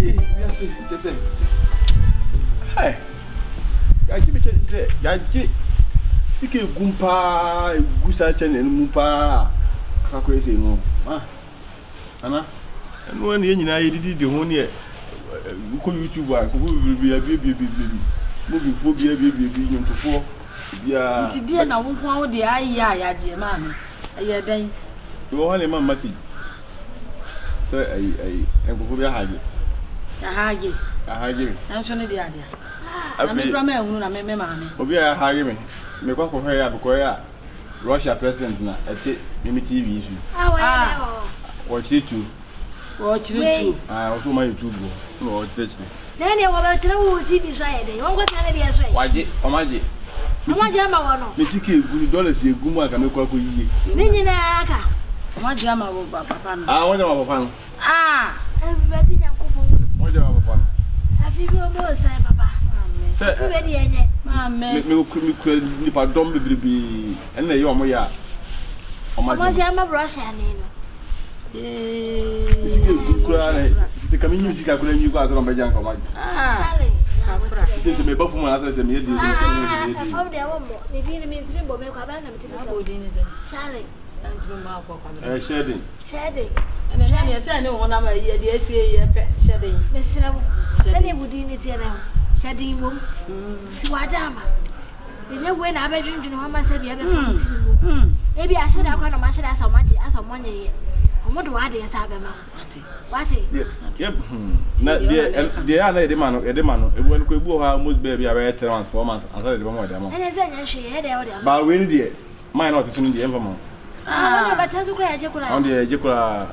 Yes, just say. Hey. I keep it say. Yaji. Sike gumpa, gusa chene mumpa. Akwa ese no. Ah. Ana. Eno when ye nyina ye didi de ho ne ko YouTube a ko bi. Movie fo bi nyontofo. Bia. Nti die na wo ho de ya de ma me. Aye dan. Wo ho le ma message. Say ai enko bi ahage. Ahage. Anso ne de ade. Na me drama ehunu na me ma me. Obi ahage me. Me kwa hwe ya biko ya Russia president na eti Mimi TV issue. Watch it too. Otu ma YouTube go. No watch it. Na ne wo ba tere wo TV so ya de. Won go tele de so ya. Waje, omaje. Omaje ama wo no. Me sike egu dollars egu mu aka me kwa ko yiye. Ni nyina aka. Omaje ama wo papa no. Won ma papa no. Everybody nyankopon. Won ma papa no. Afi bi o mo sai papa. Amen. Afi be de enye. Me ku ni pa dom bibi. Ena ye omo ya. Omaje ama Russia ni no. Sike kura se kaminyu sika kura nyu kwa so no bejan ko maji. Sale. Se me bafu ma na se me yedi. Fam de wo mo. Ni di ni mi ntimi bo me kwa ba na mi timi. Abodi ni ze. Sale. Ntimi ma kwa kwa. Shedding. Ene na ne se ne wo na ma ye de esi ye pe shedding. Me sira wo. Se ne budi ni tie na. Shedding wo. Ti wadama. Enye we na abedwindwin ho ma se bia be fam ti mo. E bi a shede akwa na ma shede asa maji asa monye ye. Omodo wa de esa be ma. Wati. Yep. Na de ya na de ma no ebu en ko ebu ha almost be bia be 3 months 4 months asa de be mo de ma. Ene se nya hwe ye de wo de. Ba we ni de my not to ni de enfa mo. Wona ba tan su kura je kura. On de je kura.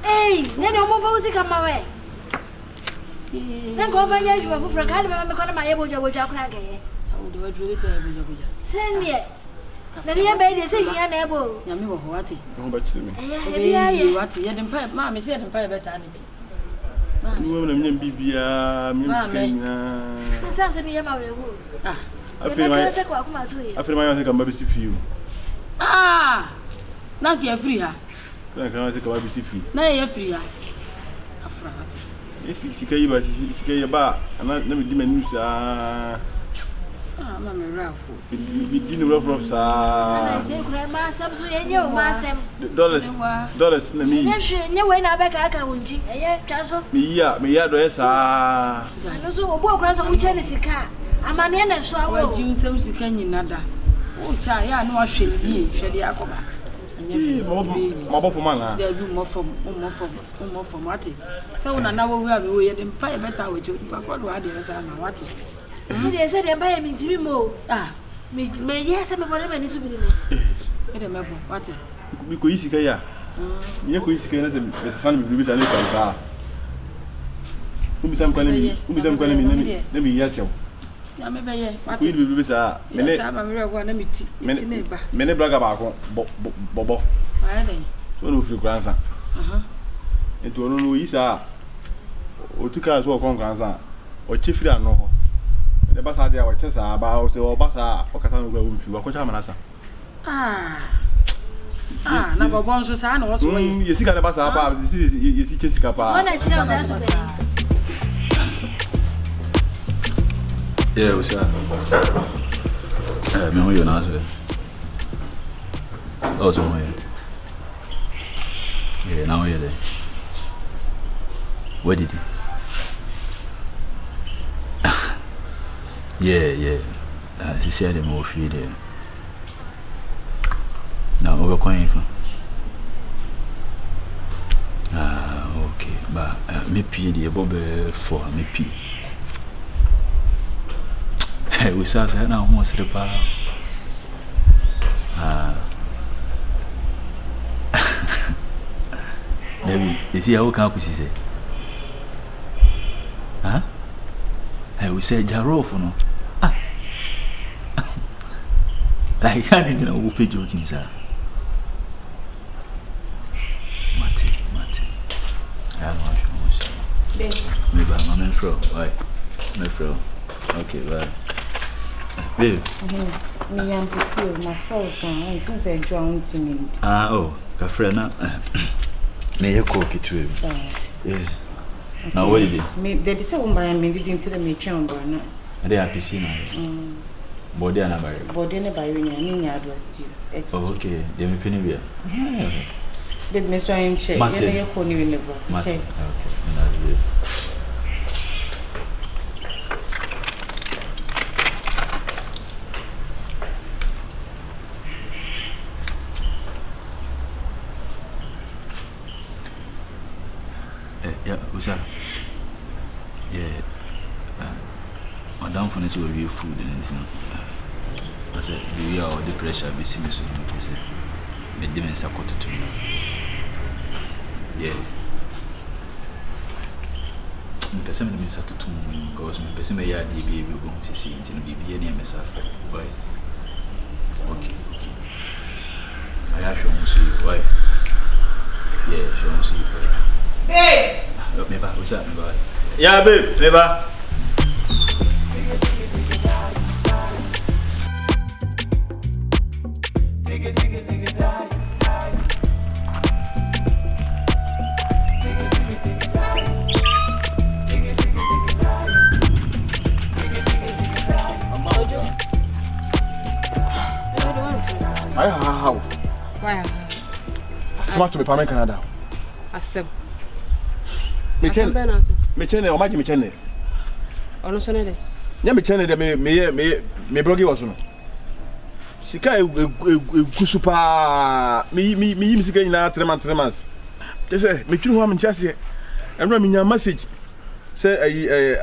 Ne de mo fa usi kama we. Menko fa nya juwa fu fra ka de me ko na ma ye bojo kura ge ye. O de wa duro te bojo. Senie. Na ni ebe de se hia na ebo. Nyame wo ho wate. Ho ba chire me. Ebi aye. Wate ye de mpa ma me se de mpa be ta de ji. Ni wo na nyam bibia, mi mfina. Na sa se bi ye ma we hu. Afiri ma. Se ko akuma to ye. Afiri ma yo se ka mabisi fiu. Na ke free ha. Ka se ka mabisi fiu. Na ye free ha. Afra wate. Esi sika yi ba na me di manu sa. Ma me rafo. Bi di no rough sa. Na se kura ma sam so ye nye o ma sam. Dollars na mi. Ye hwe nye we na be ka aka wonji. Eye twa so. Me ya do ye sa. Ano so obo okura so wo che ne sika. Amane na so awo. Wa ji nsam sika nyina da. O cha ya na wa hwe yi, hwe de akoba. Anya mo bo fo man na. Da bi mo fo wate. Se wo na na wo wi a be wo ye de mpa ye beta wo je pa kwa do ade sa na wate. Ni de se de ba ye mi ntimi mo. Me ye se me bole me ni su bi me. E de me bo wate. Bi ko yisika ya. Ye ko yisika na se be san bi sa na kwa sa. Umi sam kwa na mi ya chew. Ya me be ye wate. Ko bi sa. Me ne sa ba me rewa na mi ti ne ba. Me ne braga ba ko bobo. Wa de. So no fi kwa sa. Ento no yisa. Otuka so ko kwa sa. O chifiri ano ho. The basa dia wa chesa ba o se o basa o kata no gwa mfi wa ko cha manasa. Na bobon so sa na wo so ye. Yesi ka de basa ba yesi chesi ka pa. So na chira o sa so be. Yeah, Osaa. Me ho yo na so. O so ho ye. Yeah, now ye there. Where did he? Yeah. She said him over there. Now over coin for. Okay. But me pay the bob for me pay. We saw that now almost the power. Debbie, you see how can we say? We said Jaro for no. Like I didn't know who paid joking, sir. Mate. I don't know. Maybe I'm a fro. Why? My fro. Okay, bye. Babe. Me am pursue my frozen. I just say drown to me. Oh, Kafrena. May you cook it to him? Yeah. Now what did it? Me they be say umba me didn't tell me chamba na. They are PC now. Body and a Body ne by when you address to you. Oh, okay. They may finish here. Did me so I'm check. You call you in the book. Okay. Yeah, Osaa. Yeah. Madam for this will be food and anything. I said, we are the pressure, we see me so much. Made them in Sakota to me. Yeah. Person means to because my person may have DB will go to see it in BB and MSF. Why? Okay. I have shown you why. Yeah, show you. Hey! Maybe what's that? Yeah, babe, maybe. How? Why? Smart to be Parliament Canada. Asem. Me channel, or my channel. Or no Sunday. Yammy channel, me bloggy was on. Sika Gusupa, me, Missy na 3 months. Just say, me too, I'm just here. And run me your message. Say,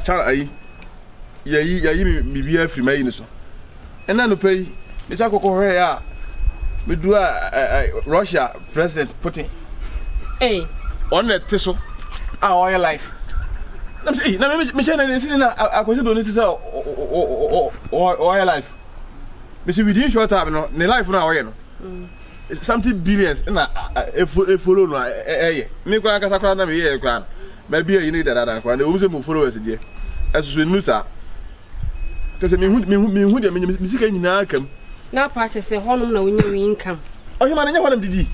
Charlie, me be a free maiden. And then to pay, Miss Akua, we do Russia President Putin. Hey. On the tissue, our life. Let me see. Now, Michelle is sitting. I consider this oil life. Miss, we didn't short up. No, the life now. It's something billions. Na follow no. Me kwa kasa kwa na me here kwa. Maybe you need that kwa. Na uze mu followers dey. As we know sir. Tese me hu dey me sika nyina akam. Na pache say honum na wonya wi income. Oh, you man nya honum didi.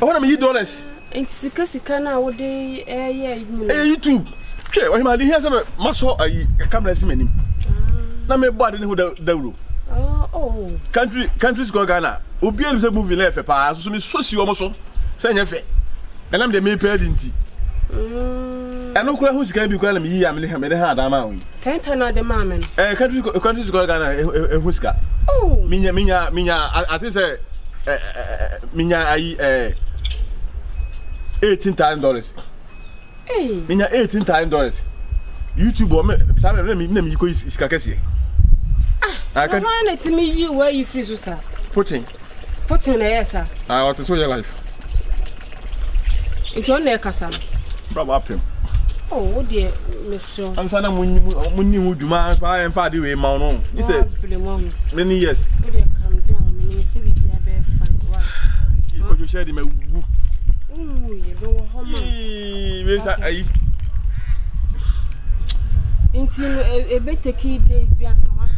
Oh, honum yi dollars. Enti sika na wo dey YouTube. Hwe, oh, you man here say maso ayi camera si manim. Na me board ne hu dawro. Oh. Countries go Ghana. Obi elu say movie left pa so me so si omo so. Say nya fe. And am dey me pay dinti. Eno kura hu sika bi kwa na me yi am le ha me de ha da ma wi. Na de ma men. Countries go Ghana hu sika. Oh. Minya I think say minya ayi $18,000. Hey. Minya $18,000. YouTube o me sabe na me ko sika kese. I can let me you where you free so sir. Putin na yes sir. I want to show your life. It's on there kasa. Bravo apem. Oh dear monsieur. Ansa na munni hu dwuma fa en fa de we ma no. He said many years. We dey calm down. Me see we dey be fine. Why? You go share the me wu. You go home. We say ayi. Until a better key days be as mama said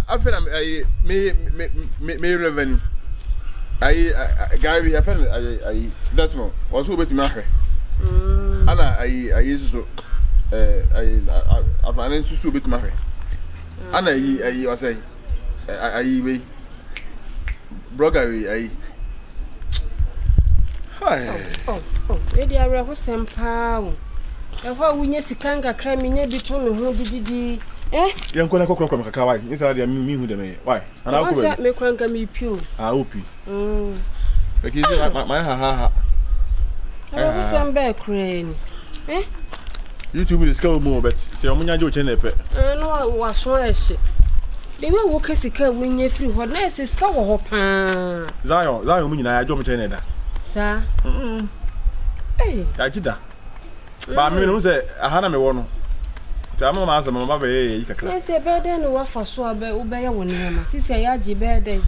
afena me revenue I guy we have I that's more was who bet me ahwe ana I use so I finance so bet me ahwe ana I was say I we blogger we oh we dey are ho sempa o e ho wunye sikanga kra me nya bi to me ho dididi yan ko na kokoro ko kaka why inside there me hu dem why and I go say me kwanka me piu opi Becky say my ha I go sem be kra ni YouTube is go more but say omunya je o chene pe no wa so e hye de we wo kasika wunye free ho na se ska wo ho pa Zion mu nyina ya jo mo chene da sa ya jida ba me no say aha na me wo no Tama ma asema mama be yi kakra. Yes, e be de no wa fa so abe wo be ye wo ne ma. Sisi ya ji be de.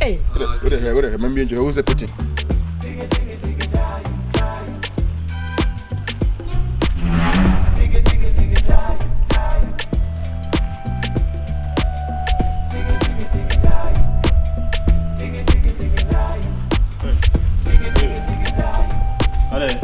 What the hell, man be enjoy who's a putting. Ale.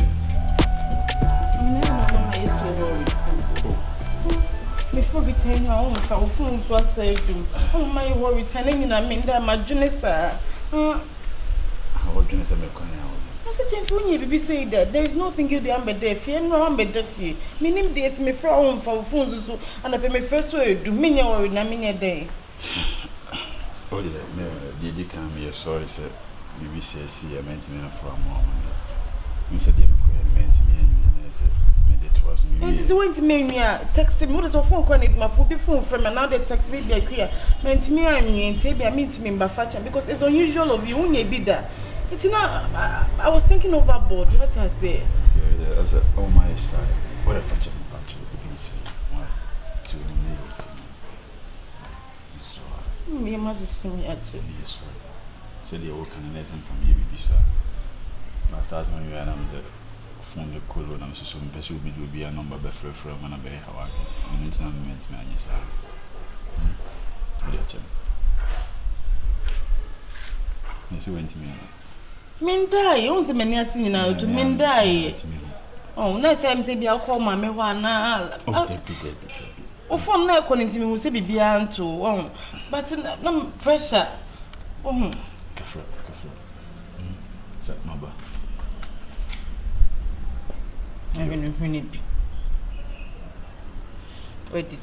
say do. Oh my worries, telling I mean that my goodness, sir. How can I say me come here? I said, Jeffrey, you say that there is no single day I'm deaf, and no I'm deaf. Meaning, this me from phones, and I pay my first word, do me or in a minute day. Oh, did you come here? Sorry, sir. BBC see a maintenance for a moment. You said, you meant me, and I said, it was me. And it's going to make me text him. What is your phone connect my phone from and now they text me like here. Meant me and say, I mean to me by fashion because it's unusual of you when you be there. It's not, I was thinking overboard. What I say? Yeah, I said, oh my style. What a fashion bunch of beings. Why? To the neighbor. It's right. Me must see me actually. Yes, right. Said you work on the lesson from you, sir. I thought when you and I'm the phone the call and I'm so impressed with me to be a number before from and a very how I meant me, yes, sir. Yes, you went to me. Men die, you want the many are seen now to men die. Oh, next time say I'll call my one. Oh, for now, calling to me will say be beyond to, but no pressure. Oh, Kafra. Set my bar. I haven't finished. Where did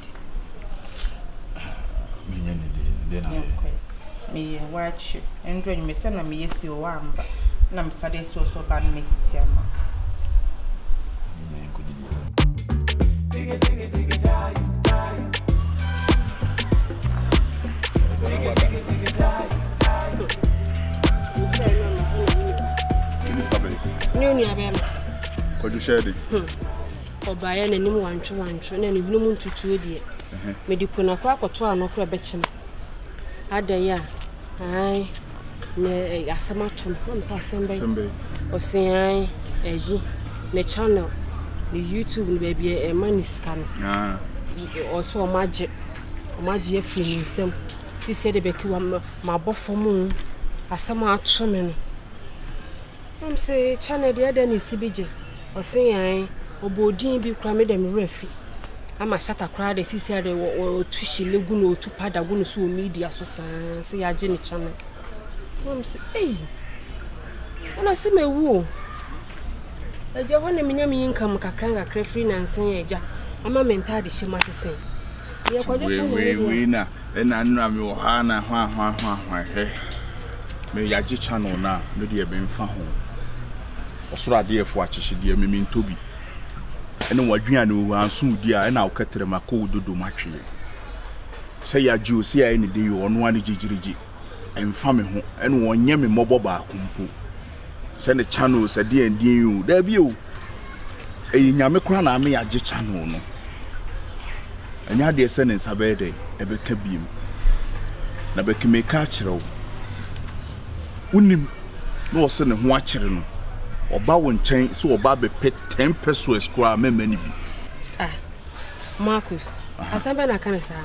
me watch you and join me, son, and me, yes, you are, and I'm sorry, so bad, make it, Yama. Dig it, die. What you said? Or by any one to and any bloom to 2 years. Medicuna crack or 12 no crabetchum. Had a year. Aye, ne Asamatum, Sunday, or say, as you, the channel, the YouTube baby a money scan. Also a magic feeling some. She said, Becky, my buffalo moon, a summer trimming. I'm say, channel the other is CBJ, or say, I, or Bodin be crammed and refi. I'm a shatter crowd, as he said, or Twishy Lagoon to Padagun, so media, so say, I Jenny channel. I'm say, hey, and I say, my woo. I just want a minimum income, Kakanga, Crefrin, and say, I'm a mentality, she must say. We na and I know your Hana, hey. May Yaji channel now, no dear being found. Also, I dear for what she dear me to be. And what you know, and soon dear, and I'll cut them a cold do much. Say ya Jew, see any day you on one jiji and family home, and one yammy mobile bar kumpu. Send the channels a dear and dear you, there be you. A Yamacrana me a J channel. No. And you had the sentence a day, a Becky beam. Na Becky may catch her. Wouldn't no send watching or bow chain so Bobby pet 10 pesos square many be. Ah, Marcus, as I can't say.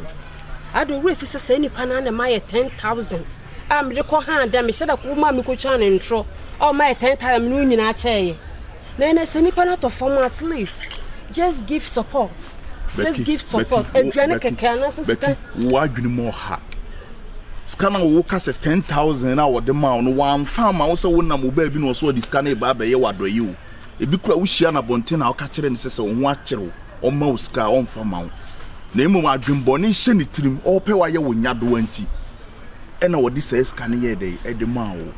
I do refuse any pan my 10,000. I'm the cohan damage that woman could chan and throw all my 10,000 union at chair. Then a semi pan to form at least. Just give support. Let's give support. And Janica can why do more hard? Scanner walk us at 10,000 hour the mound one farm. I also wouldn't have baby no so this canny baby. What do you? If you could wish Yana Bontin, I'll catch it and says on watcher or mouse car on for mount. Name of my dream bonny send it to him or pay why you will not do anything. And what this says can ye day at the mouth.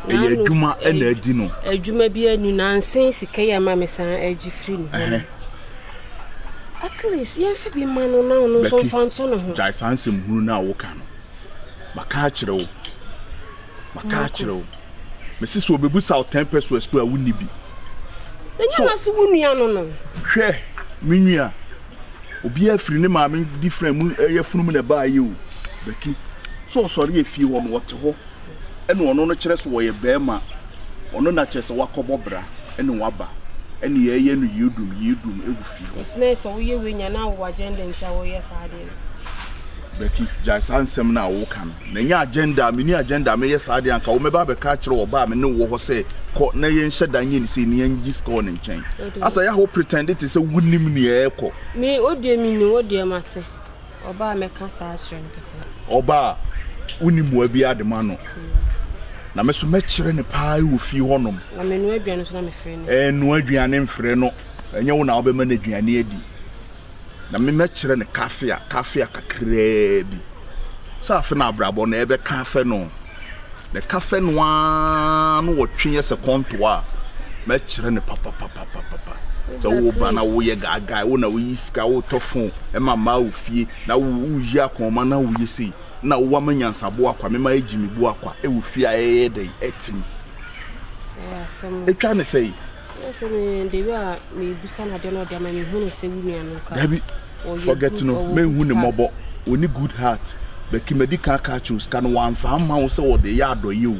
A Juma and a dino. A Juma be a new nonsense, Kaya Mamma San Edgy Free. At least, you have been man on no so fountain. Jais handsome who now can. Macachero. Mrs. will be south 10 pesos to a windy be. Then you must win no. Share, Minia. Be a free name, I mean, different moon area from the by you, Becky. So sorry if you want what to walk. And one on the chest way a bear man. On the chest a wakobobra and wabba. And the air you do, it feel. It's nice, so you win your now agenda and say, yes, I did. Becky, just answer now, Wokan. Nanya agenda, mini agenda, may yes, I didn't call me Baba catcher or Bab and no what say, caught Nayan shed in seeing young Giscon and chain. As I hope pretended it's a wooden near echo. Me, oh dear, me, no, dear Matty. Oba meka sa achire ne papa. Oba uni mu abi adema no. Na me so me kire ne paa wo fi honom. Na me no aduane so na me frɛ no. No aduane mfrɛ no. Enye wo na obema na aduane adi. Na me kire ne cafe kakra bi. Sa afa na abrabo na ebe cafe no. The cafe no no wo twenye second wa. Me kire ne papa. So wo bana wo ye gaga wo na wo yiska wo tofon e mama wo fie na wo yi akoma na wo yesi na wo amanyansabo akwa me ma ejimi bu akwa e wo fie ayede dey etim etwa ne sei so me de wa me bisa na de no de ma me hu no se wunu anu ka Dabi forget no me hu ne mobo oni good heart Becky medical catchus kan wan fa ma wo se wo de ya adoye o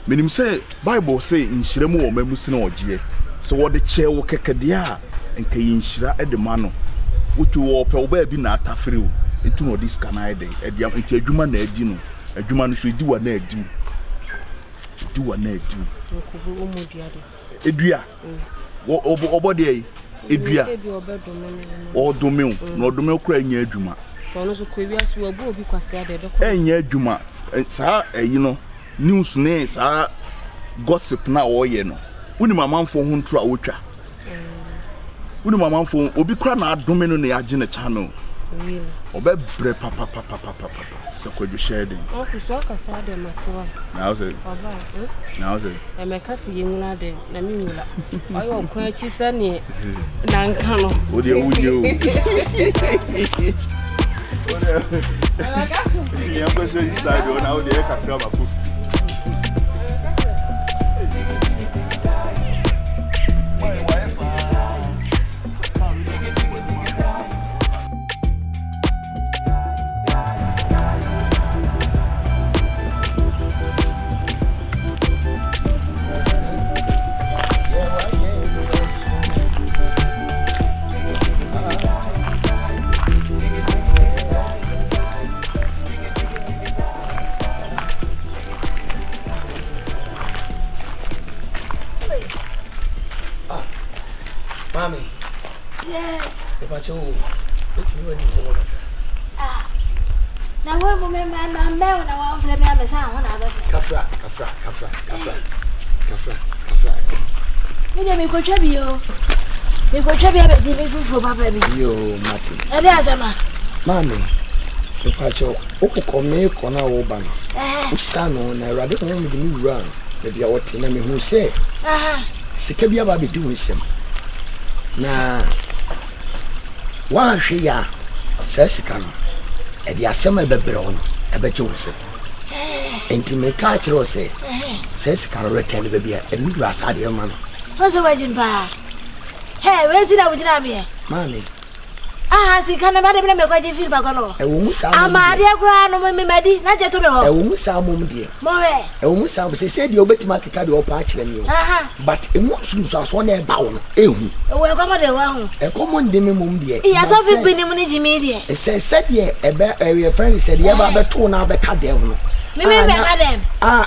menim se Bible say nhiremu wo mamusi na ogie so what the chair wo kekedia enka yinhira edema no wotu wo pe wo ba bi na atafere o etu no this can I dey ediam enti adwuma na adi no adwuma no so edi wa na adi ko bo omodua de edua wo obode yi edua o dome no dome kura nya adwuma so no so ko wi aso abu obi kwase ade de ko enya adwuma saa eyi no news ne saa gossip na wo ye no Uni mamanfo ho ntro a wotwa. Uni mamanfo obi kura na adome no na yage ne channel. Obebre papa. Se kwadwo share den. O ku so ka sa de matewa. Na o se. Baba. Na o se. E me ka se yenwula de na me nwula. Ayo kwa chi sane na nka no. O de wunye o. Ya ko so inside o na o de ka kra ba fu. Mommy. Yes. If I told you, it's me ready for Ah. Now what moment man na wa frɛ me amesa ho na aba. Kafra. Me de me kotwa bi o. Me kotwa bi abedi me fufu papa bi. Yo, Martin. E dey asama. Mommy. If I told you, okukome kona wo ba no. Osaa no na Awurade ho me de me wura. Me de awoti na me hu se. Aha. Sika bi aba be di nsem. Na wa hwe ya sa sika no e di asem e bebre ono e be che wose enti me ka kire wose sa sika no return be bia e mi rasa de ma no What's the wajin pa? Hey, where did I would na me? Mami Sika na ba de me kwaje feel ba kono. e wo mu sa Amade kura no me madi na je to me ho. e wo mu sa mom de Mo we. e wo mu sa se de obetima keka de opa kire mi o but e mu sunu so na e ba wo no ehu We komo de wa ho. e komo de me mom de Ya so fi bi ni mu ni jimi de. e se de e be e friend said ye ba be to na be ka de wo no Me be ka dem.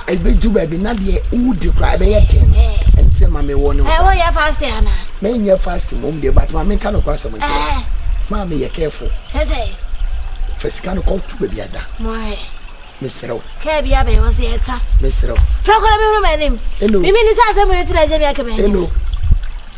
e be ju ba bi na de u di kra be ye ten enti ma me wo no wo ya fast ana. me nya fast mom de but ma me ka no kwa so mo kire Mami, you're careful. Say. Fescano come to baby ada. Moi. Mr. O. Kebi abe was yeta. Mr. O. Procura me no manim. Hello. Me ni sa me tira je me akame. Hello.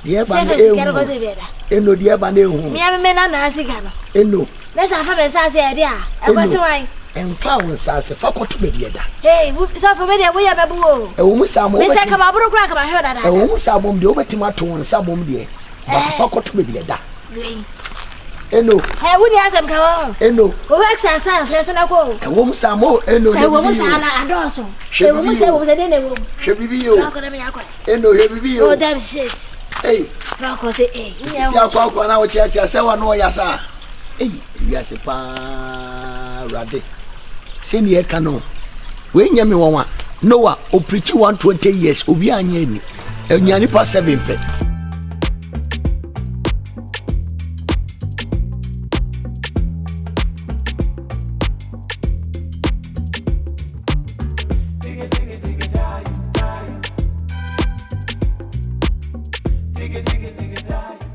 Dear bande e. Hello, dear bande hu. Me am me na na sika no. Hello. Let's have a say e dia. E go se wan. En fa won sa se fa ko to baby ada. Hey, so for me dey we ya bebu o. E wo mu sa mo. Me say ka ba buru kura ka ba hwe dada. E wo mu sa bom de obetima to won sa bom de. Ba fa ko to baby ada. Eno. Hey, wuni asem ka wo. Eno. O exercise san flesh na ko. E wo mu sa mo eno. E wo mu sa na adoso. E wo mu se de ne wo. Hwe bibi yo. Ra ko na me yakwa. Eno hwe bibi yo. Oh damn shit. Hey. Ra ko se Si akwa na wo chia se wa no ya sa. Hey, wi ase pa rade. Se ni e ka no. We nya me won Noah o preach 120 years obi anya ni. Enyani pa 7 pe. Dig it, dig it, dig it, die.